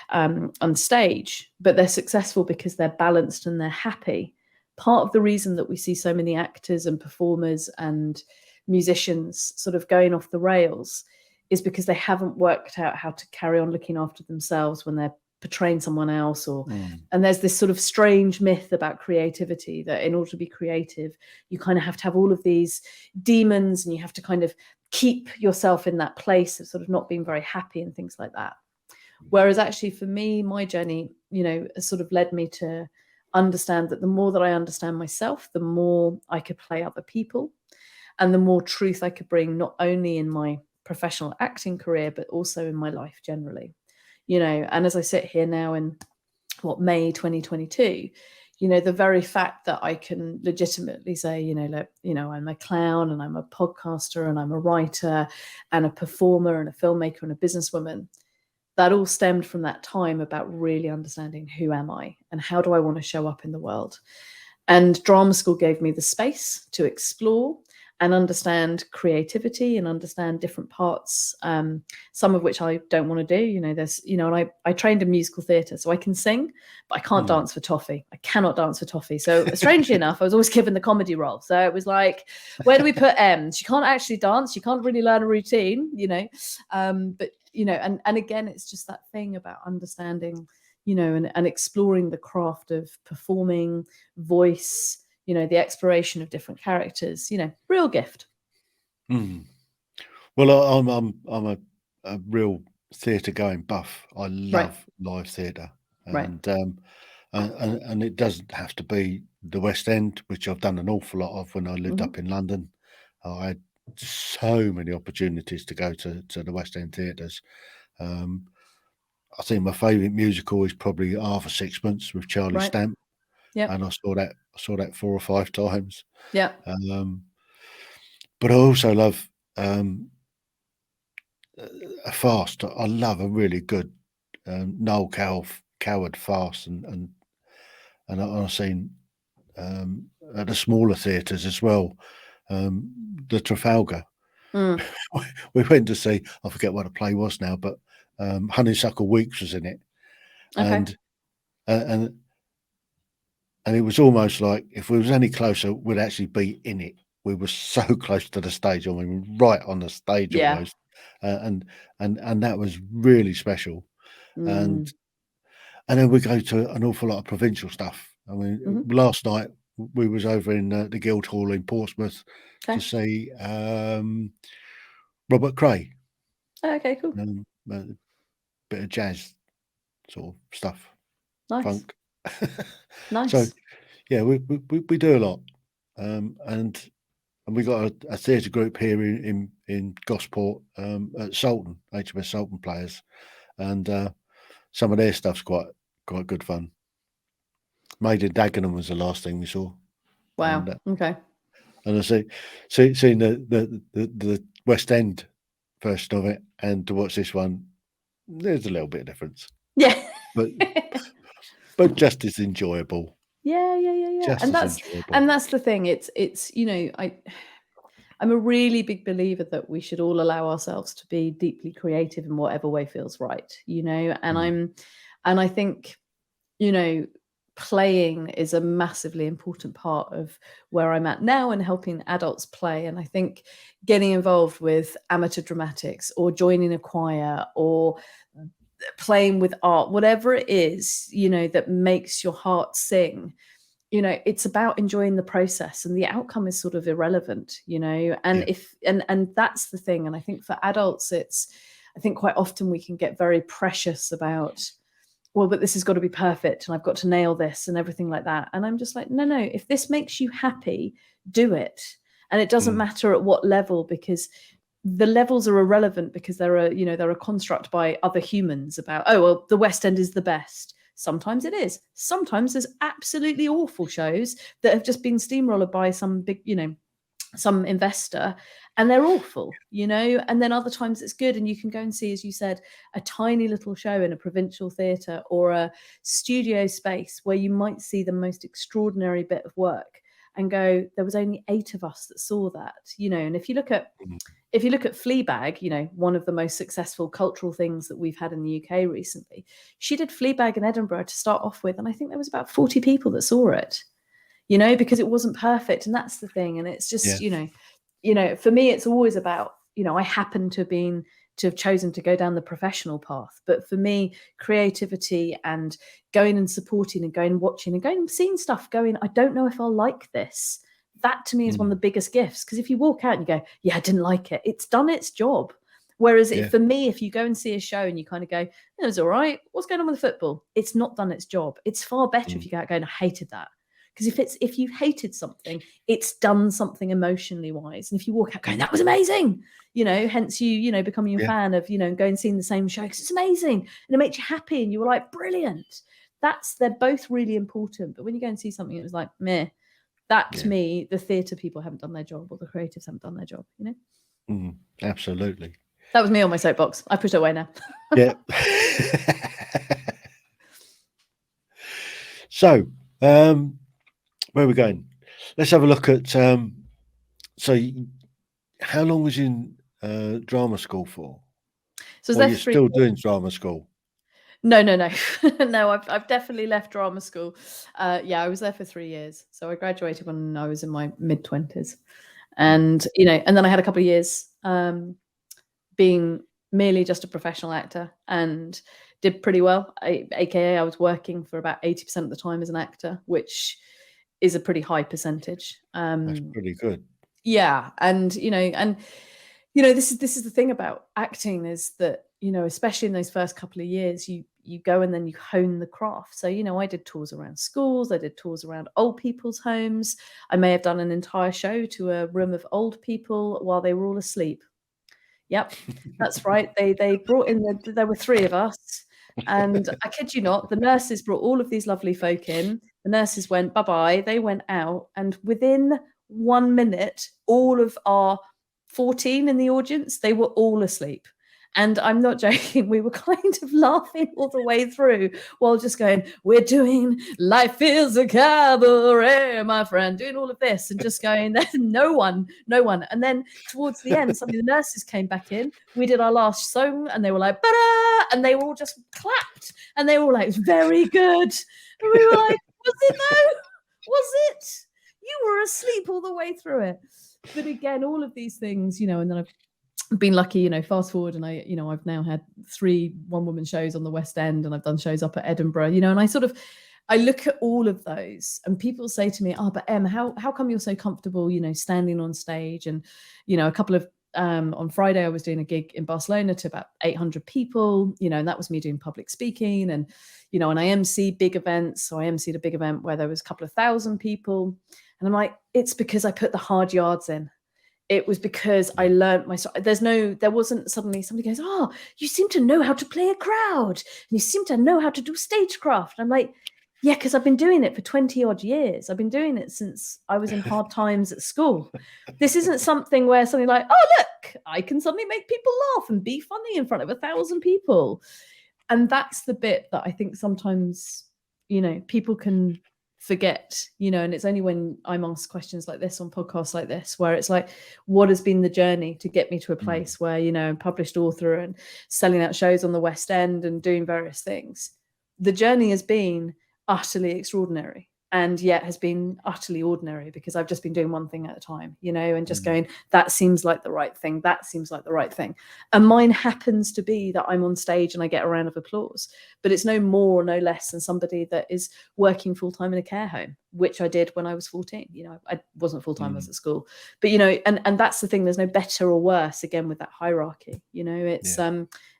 Speaker 3: and on stage, but they're successful because they're balanced and they're happy. Part of the reason that we see so many actors and performers and musicians sort of going off the rails is because they haven't worked out how to carry on looking after themselves when they're portraying someone else, and there's this sort of strange myth about creativity that in order to be creative, you kind of have to have all of these demons and you have to kind of keep yourself in that place of sort of not being very happy and things like that. Whereas actually for me, my journey, has sort of led me to understand that the more that I understand myself, the more I could play other people and the more truth I could bring, not only in my professional acting career, but also in my life generally. And as I sit here now in May 2022, the very fact that I can legitimately say, look, I'm a clown and I'm a podcaster and I'm a writer and a performer and a filmmaker and a businesswoman, that all stemmed from that time about really understanding who am I and how do I want to show up in the world. And drama school gave me the space to explore and understand creativity and understand different parts, some of which I don't want to do. There's, and I trained in musical theatre, so I can sing, but I can't dance for toffee. I cannot dance for toffee. So strangely enough, I was always given the comedy role. So it was like, where do we put Em? She can't actually dance. She can't really learn a routine, but, and again, it's just that thing about understanding, and exploring the craft of performing, voice, the exploration of different characters, real gift.
Speaker 2: Mm. Well, I'm a real theatre going buff. I love live theatre, and and it doesn't have to be the West End, which I've done an awful lot of when I lived up in London. I had so many opportunities to go to the West End theatres. I think my favourite musical is probably Arthur Sixpence with Charlie Stamp, and I saw that 4 or 5 times.
Speaker 3: Yeah.
Speaker 2: But I also love a farce. I love a really good Noel Coward farce, and I've seen at the smaller theatres as well. The Trafalgar. We went to see, I forget what the play was now, but Honeysuckle Weeks was in it, and it was almost like if we was any closer, we'd actually be in it. We were so close to the stage, I mean, right on the stage almost, and that was really special. And then we go to an awful lot of provincial stuff. I mean, last night we was over in the Guildhall in Portsmouth to see Robert Cray.
Speaker 3: Okay, cool.
Speaker 2: A bit of jazz sort of stuff,
Speaker 3: Nice.
Speaker 2: funk.
Speaker 3: Nice.
Speaker 2: So yeah, we do a lot, and we got a theatre group here in Gosport at Salton, HMS Salton Players, and some of their stuff's quite good fun. Made in Dagenham was the last thing we saw.
Speaker 3: Wow. Okay.
Speaker 2: And I seen the West End version of it, and to watch this one, there's a little bit of difference.
Speaker 3: Yeah.
Speaker 2: but just as enjoyable.
Speaker 3: Yeah.
Speaker 2: Just
Speaker 3: And
Speaker 2: as enjoyable.
Speaker 3: and that's the thing. It's I'm a really big believer that we should all allow ourselves to be deeply creative in whatever way feels right, and I think, playing is a massively important part of where I'm at now and helping adults play. And I think getting involved with amateur dramatics or joining a choir or playing with art, whatever it is, that makes your heart sing, it's about enjoying the process, and the outcome is sort of irrelevant, and and that's the thing. And I think for adults, I think quite often we can get very precious about, well, but this has got to be perfect and I've got to nail this and everything like that. And I'm just like, no, if this makes you happy, do it. And it doesn't matter at what level, because the levels are irrelevant, because they're a construct by other humans about, oh, well, the West End is the best. Sometimes it is. Sometimes there's absolutely awful shows that have just been steamrolled by some big, some investor, and they're awful, and then other times it's good, and you can go and see, as you said, a tiny little show in a provincial theatre or a studio space where you might see the most extraordinary bit of work and go, there was only 8 of us that saw that, and if you look at Fleabag, one of the most successful cultural things that we've had in the UK recently, she did Fleabag in Edinburgh to start off with, and I think there was about 40 people that saw it, because it wasn't perfect. And that's the thing. And it's just, for me, it's always about, I happen to have chosen to go down the professional path. But for me, creativity and going and supporting and going and watching and going and seeing stuff, going, I don't know if I'll like this. That to me is one of the biggest gifts. Because if you walk out and you go, yeah, I didn't like it, it's done its job. Whereas for me, if you go and see a show and you kind of go, it was all right, what's going on with the football? It's not done its job. It's far better if you go out going, I hated that. Because if you hated something, it's done something emotionally wise. And if you walk out going, that was amazing, hence you, becoming a fan of, going and seeing the same show because it's amazing and it makes you happy and you were like, brilliant. They're both really important. But when you go and see something, it was like, meh, that to me, the theatre people haven't done their job, or the creatives haven't done their job,
Speaker 2: Absolutely.
Speaker 3: That was me on my soapbox. I put it away now.
Speaker 2: Yeah. So, where are we going? Let's have a look at. So, how long was you in drama school for?
Speaker 3: So,
Speaker 2: you're still doing drama school?
Speaker 3: No. No, I've definitely left drama school. I was there for 3 years. So I graduated when I was in my mid-20s, and and then I had a couple of years being merely just a professional actor and did pretty well. AKA I was working for about 80% of the time as an actor, which is a pretty high percentage.
Speaker 2: That's pretty good.
Speaker 3: Yeah. And this is the thing about acting, is that, especially in those first couple of years, you go and then you hone the craft. So, I did tours around schools, I did tours around old people's homes. I may have done an entire show to a room of old people while they were all asleep. Yep, that's right. They brought in there were 3 of us, and I kid you not, the nurses brought all of these lovely folk in. The nurses went bye-bye, they went out, and within 1 minute, all of our 14 in the audience, they were all asleep. And I'm not joking, we were kind of laughing all the way through while just going, we're doing Life is a Cabaret, my friend, doing all of this and just going, no one. And then towards the end, some of the nurses came back in. We did our last song and they were like, "Ba-da!" And they were all just clapped. And they were all like, very good. And we were like, was it though? Was it? You were asleep all the way through it. But again, all of these things, and then I've been lucky, fast forward, and I've now had 3 one-woman shows on the West End, and I've done shows up at Edinburgh, and I look at all of those, and people say to me, "Oh, but Em, how come you're so comfortable, standing on stage?" And a couple of on Friday, I was doing a gig in Barcelona to about 800 people, and that was me doing public speaking, and and I MC big events. So I MC'd a big event where there was a couple of thousand people, and I'm like, it's because I put the hard yards in. It was because I learned there wasn't suddenly somebody goes, "Oh, you seem to know how to play a crowd. And you seem to know how to do stagecraft." And I'm like, yeah, because I've been doing it for 20 odd years. I've been doing it since I was in hard times at school. This isn't something where something like, oh, look, I can suddenly make people laugh and be funny in front of 1,000 people. And that's the bit that I think sometimes, people can forget, and it's only when I'm asked questions like this on podcasts like this, where it's like, what has been the journey to get me to a place where, I'm published author and selling out shows on the West End and doing various things. The journey has been utterly extraordinary, and yet has been utterly ordinary, because I've just been doing one thing at a time, and just going, that seems like the right thing. That seems like the right thing. And mine happens to be that I'm on stage and I get a round of applause, but it's no more or no less than somebody that is working full-time in a care home, which I did when I was 14. I wasn't full-time, I was at school, but, and that's the thing. There's no better or worse, again, with that hierarchy, it's,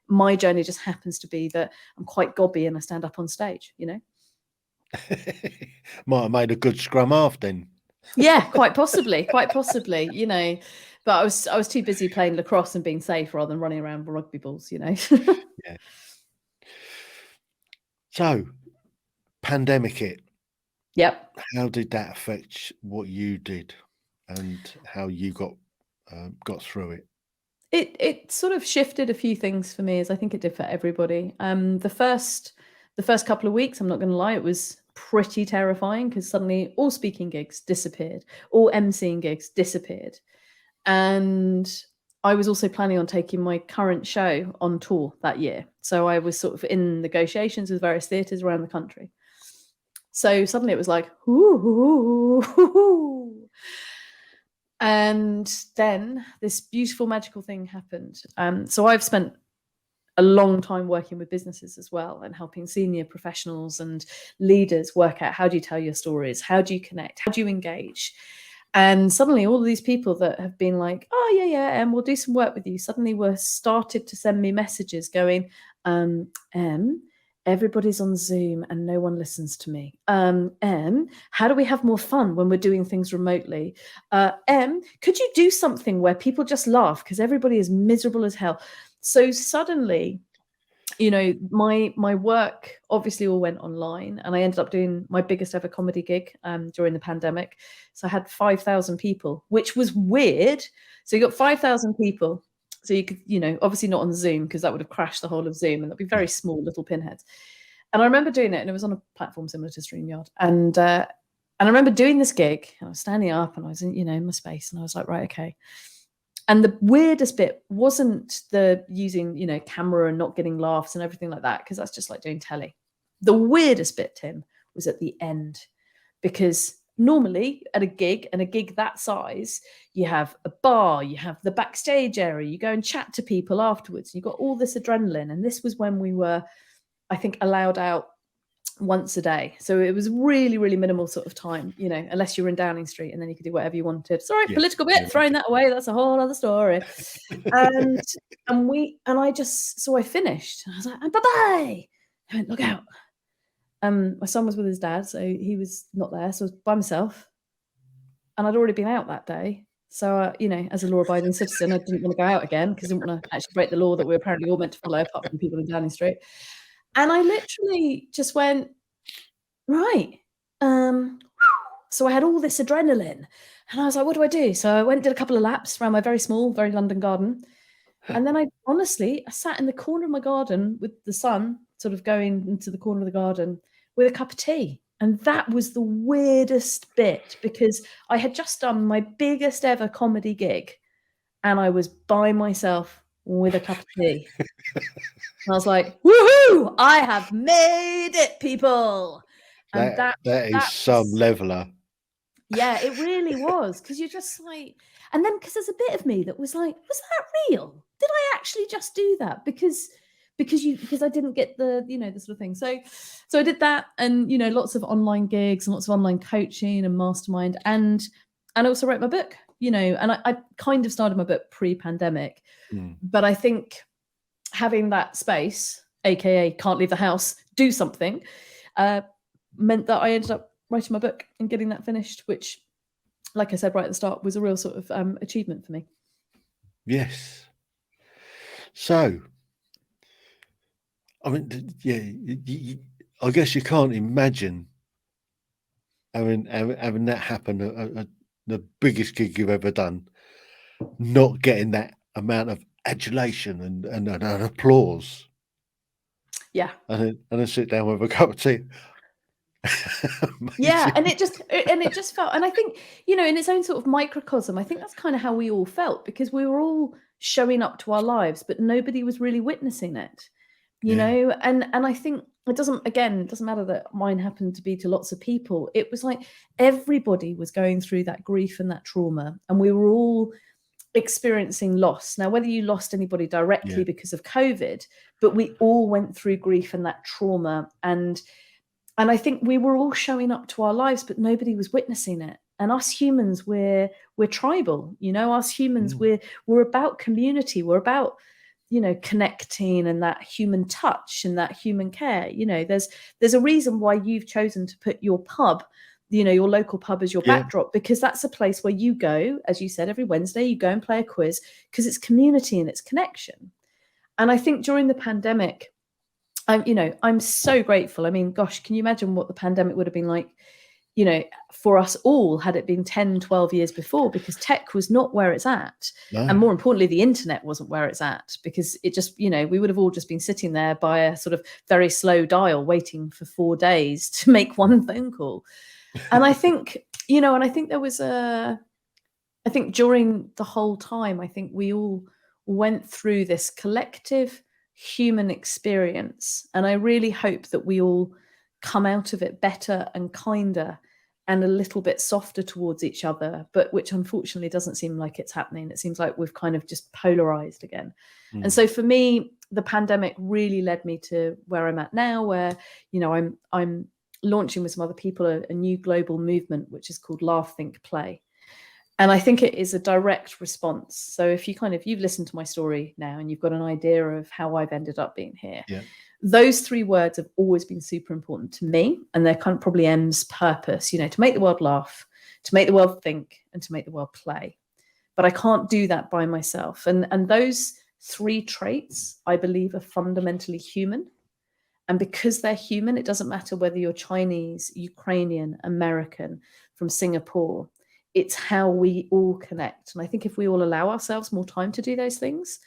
Speaker 3: my journey just happens to be that I'm quite gobby and I stand up on stage,
Speaker 2: Might have made a good scrum half then.
Speaker 3: Yeah, quite possibly, but I was too busy playing lacrosse and being safe rather than running around with rugby balls,
Speaker 2: Yeah. So, pandemic hit.
Speaker 3: Yep.
Speaker 2: How did that affect what you did and how you got through it?
Speaker 3: It sort of shifted a few things for me, as I think it did for everybody. The first couple of weeks, I'm not going to lie, it was pretty terrifying, because suddenly all speaking gigs disappeared, all MCing gigs disappeared. And I was also planning on taking my current show on tour that year. So I was sort of in negotiations with various theatres around the country. So suddenly it was like, ooh. And then this beautiful, magical thing happened. So I've spent a long time working with businesses as well, and helping senior professionals and leaders work out, how do you tell your stories? How do you connect? How do you engage? And suddenly all of these people that have been like, oh, yeah, and we'll do some work with you, suddenly were started to send me messages going, everybody's on Zoom and no one listens to me. How do we have more fun when we're doing things remotely? Could you do something where people just laugh because everybody is miserable as hell? So suddenly, my work obviously all went online, and I ended up doing my biggest ever comedy gig during the pandemic. So I had 5,000 people, which was weird. So you got 5,000 people. So you could, obviously not on Zoom, because that would have crashed the whole of Zoom, and that'd be very small little pinheads. And I remember doing it, and it was on a platform similar to StreamYard. And I remember doing this gig, and I was standing up, and I was in my space, and I was like, right, okay. And the weirdest bit wasn't the using, camera and not getting laughs and everything like that, because that's just like doing telly. The weirdest bit, Tim, was at the end, because normally at a gig, and a gig that size, you have a bar, you have the backstage area, you go and chat to people afterwards, you've got all this adrenaline. And this was when we were I think, allowed out once a day. So it was really, really minimal sort of time, unless you were in Downing Street, and then you could do whatever you wanted. Sorry,
Speaker 2: Yeah.
Speaker 3: political bit, throwing that away. That's a whole other story. And I finished. And I was like, bye-bye. I went, look out. My son was with his dad, so he was not there. So I was by myself. And I'd already been out that day. So, as a law-abiding citizen, I didn't want to go out again because I didn't want to actually break the law that we were apparently all meant to follow, apart from people in Downing Street. And I literally just went, right. So I had all this adrenaline. And I was like, what do I do? So I went and did a couple of laps around my very small, very London garden. And then I sat in the corner of my garden with the sun sort of going into the corner of the garden with a cup of tea. And that was the weirdest bit, because I had just done my biggest ever comedy gig and I was by myself with a cup of tea. And I was like, woohoo, I have made it, people. And
Speaker 2: that is some leveler.
Speaker 3: Yeah, it really was. Because you're just like, and then because there's a bit of me that was like, was that real? Did I actually just do that? Because I didn't get the, the sort of thing. So I did that, and, lots of online gigs and lots of online coaching and mastermind. And I also wrote my book, and I kind of started my book pre-pandemic. But I think having that space, AKA can't leave the house, do something, meant that I ended up writing my book and getting that finished, which, like I said right at the start, was a real sort of achievement for me.
Speaker 2: Yes. So, I mean, yeah, I guess you can't imagine having that happen, the biggest gig you've ever done, not getting that amount of adulation and applause.
Speaker 3: Yeah.
Speaker 2: And then sit down with a cup of tea.
Speaker 3: Yeah, and it just felt, and I think, in its own sort of microcosm, I think that's kind of how we all felt, because we were all showing up to our lives, but nobody was really witnessing it, know. And I think it doesn't matter that mine happened to be to lots of people. It was like everybody was going through that grief and that trauma, and we were all experiencing loss. Now, whether you lost anybody directly because of COVID, but we all went through grief and that trauma, and I think we were all showing up to our lives, but nobody was witnessing it. And us humans, we're tribal, us humans, we're about community. We're about, connecting and that human touch and that human care. There's a reason why you've chosen to put your pub, your local pub, as your backdrop, because that's a place where you go, as you said, every Wednesday, you go and play a quiz, because it's community and it's connection. And I think during the pandemic, I'm so grateful. I mean, gosh, can you imagine what the pandemic would have been like, for us all, had it been 10, 12 years before, because tech was not where it's at. No. And more importantly, the internet wasn't where it's at, because it just, we would have all just been sitting there by a sort of very slow dial, waiting for 4 days to make one phone call. And I think, there was I think during the whole time, I think we all went through this collective human experience, and I really hope that we all come out of it better and kinder and a little bit softer towards each other, but which unfortunately doesn't seem like it's happening. It seems like we've kind of just polarized again. And so for me, the pandemic really led me to where I'm at now, where I'm launching with some other people a new global movement, which is called Laugh, Think, Play. And I think it is a direct response. So if you've listened to my story now and you've got an idea of how I've ended up being here, those 3 words have always been super important to me. And they're kind of probably M's purpose, to make the world laugh, to make the world think, and to make the world play. But I can't do that by myself. And those 3 traits, I believe, are fundamentally human. And because they're human, it doesn't matter whether you're Chinese, Ukrainian, American, from Singapore. It's how we all connect. And I think if we all allow ourselves more time to do those things,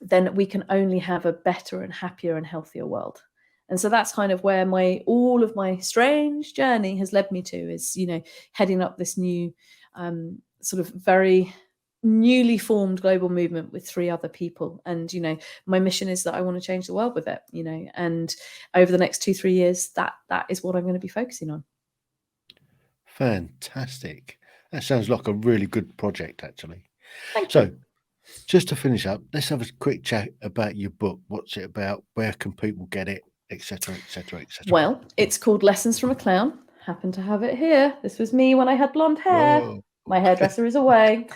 Speaker 3: then we can only have a better and happier and healthier world. And so that's kind of where all of my strange journey has led me to, is, heading up this new sort of very newly formed global movement with 3 other people. And, my mission is that I want to change the world with it, and over the next 2-3 years, that is what I'm going to be focusing on.
Speaker 2: Fantastic. That sounds like a really good project, actually.
Speaker 3: Thank
Speaker 2: you.
Speaker 3: So
Speaker 2: Just to finish up, let's have a quick chat about your book. What's it about? Where can people get it, etc., etc., etc.?
Speaker 3: Well, it's called Lessons from a Clown. Happen to have it here. This was me when I had blonde hair.
Speaker 2: Whoa.
Speaker 3: My hairdresser is away.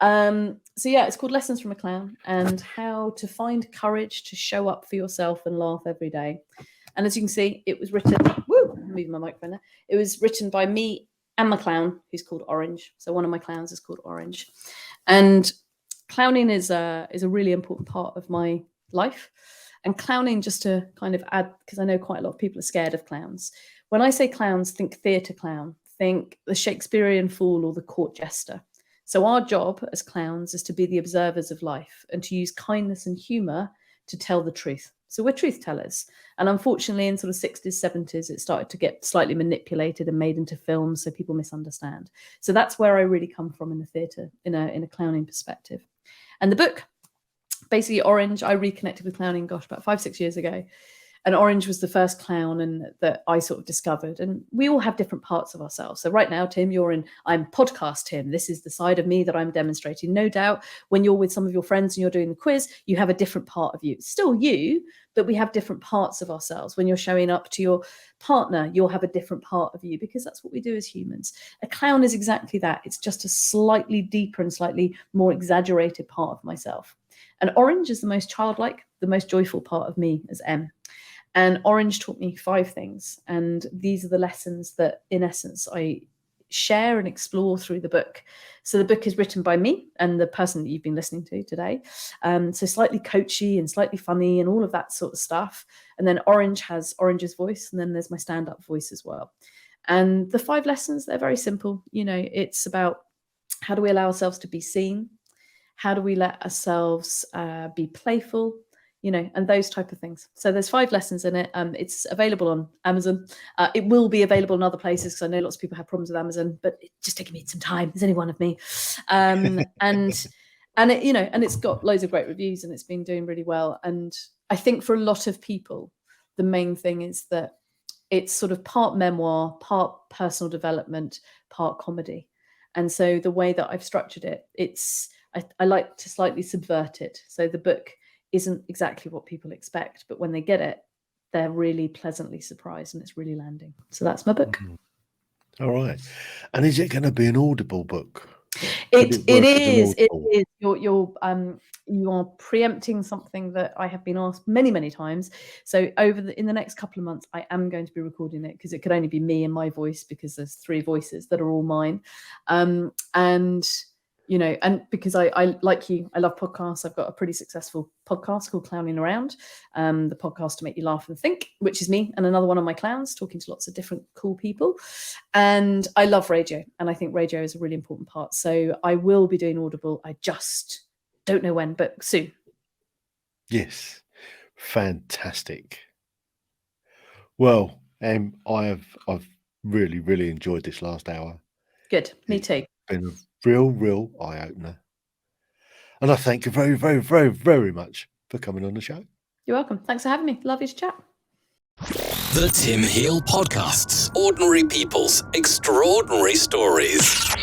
Speaker 3: So yeah, it's called Lessons from a Clown, and how to find courage to show up for yourself and laugh every day. And as you can see, it was written. Woo! I'm moving my microphone there. It was written by me and my clown, who's called Orange. So one of my clowns is called Orange, and clowning is a really important part of my life. And clowning, just to kind of add, because I know quite a lot of people are scared of clowns. When I say clowns, think theatre clown, think the Shakespearean fool or the court jester. So our job as clowns is to be the observers of life and to use kindness and humour to tell the truth. So we're truth tellers. And unfortunately, in sort of 60s, 70s, it started to get slightly manipulated and made into films so people misunderstand. So that's where I really come from in the theatre, in a clowning perspective. And the book, basically Orange, I reconnected with clowning, about 5-6 years ago. And Orange was the first clown that I sort of discovered. And we all have different parts of ourselves. So right now, Tim, I'm podcast Tim. This is the side of me that I'm demonstrating. No doubt when you're with some of your friends and you're doing the quiz, you have a different part of you. It's still you, but we have different parts of ourselves. When you're showing up to your partner, you'll have a different part of you, because that's what we do as humans. A clown is exactly that. It's just a slightly deeper and slightly more exaggerated part of myself. And Orange is the most childlike, the most joyful part of me as M. And Orange taught me 5 things. And these are the lessons that, in essence, I share and explore through the book. So the book is written by me and the person that you've been listening to today. So slightly coachy and slightly funny and all of that sort of stuff. And then Orange has Orange's voice. And then there's my stand-up voice as well. And the 5 lessons, they're very simple. It's about how do we allow ourselves to be seen? How do we let ourselves be playful? And those type of things. So there's 5 lessons in it. It's available on Amazon. It will be available in other places, because I know lots of people have problems with Amazon, but it's just taking me some time. There's only one of me. And it's got loads of great reviews, and it's been doing really well. And I think for a lot of people, the main thing is that it's sort of part memoir, part personal development, part comedy. And so the way that I've structured it, I like to slightly subvert it. So the book isn't exactly what people expect, but when they get it, they're really pleasantly surprised, and it's really landing. So that's my book.
Speaker 2: All right. And is it going to be an Audible book?
Speaker 3: It is. You are preempting something that I have been asked many, many times. So in the next couple of months, I am going to be recording it, because it could only be me and my voice, because there's 3 voices that are all mine. And because I like you, I love podcasts. I've got a pretty successful podcast called Clowning Around, the podcast to make you laugh and think, which is me and another one of my clowns talking to lots of different cool people. And I love radio, and I think radio is a really important part. So I will be doing Audible. I just don't know when, but soon.
Speaker 2: Yes, fantastic. Well, I've really, really enjoyed this last hour.
Speaker 3: Good, me too.
Speaker 2: Been a real eye-opener. And I thank you very, very, very, very much for coming on the show.
Speaker 3: You're welcome. Thanks for having me. Lovely to chat.
Speaker 1: The Tim Heale Podcasts. Ordinary people's extraordinary stories.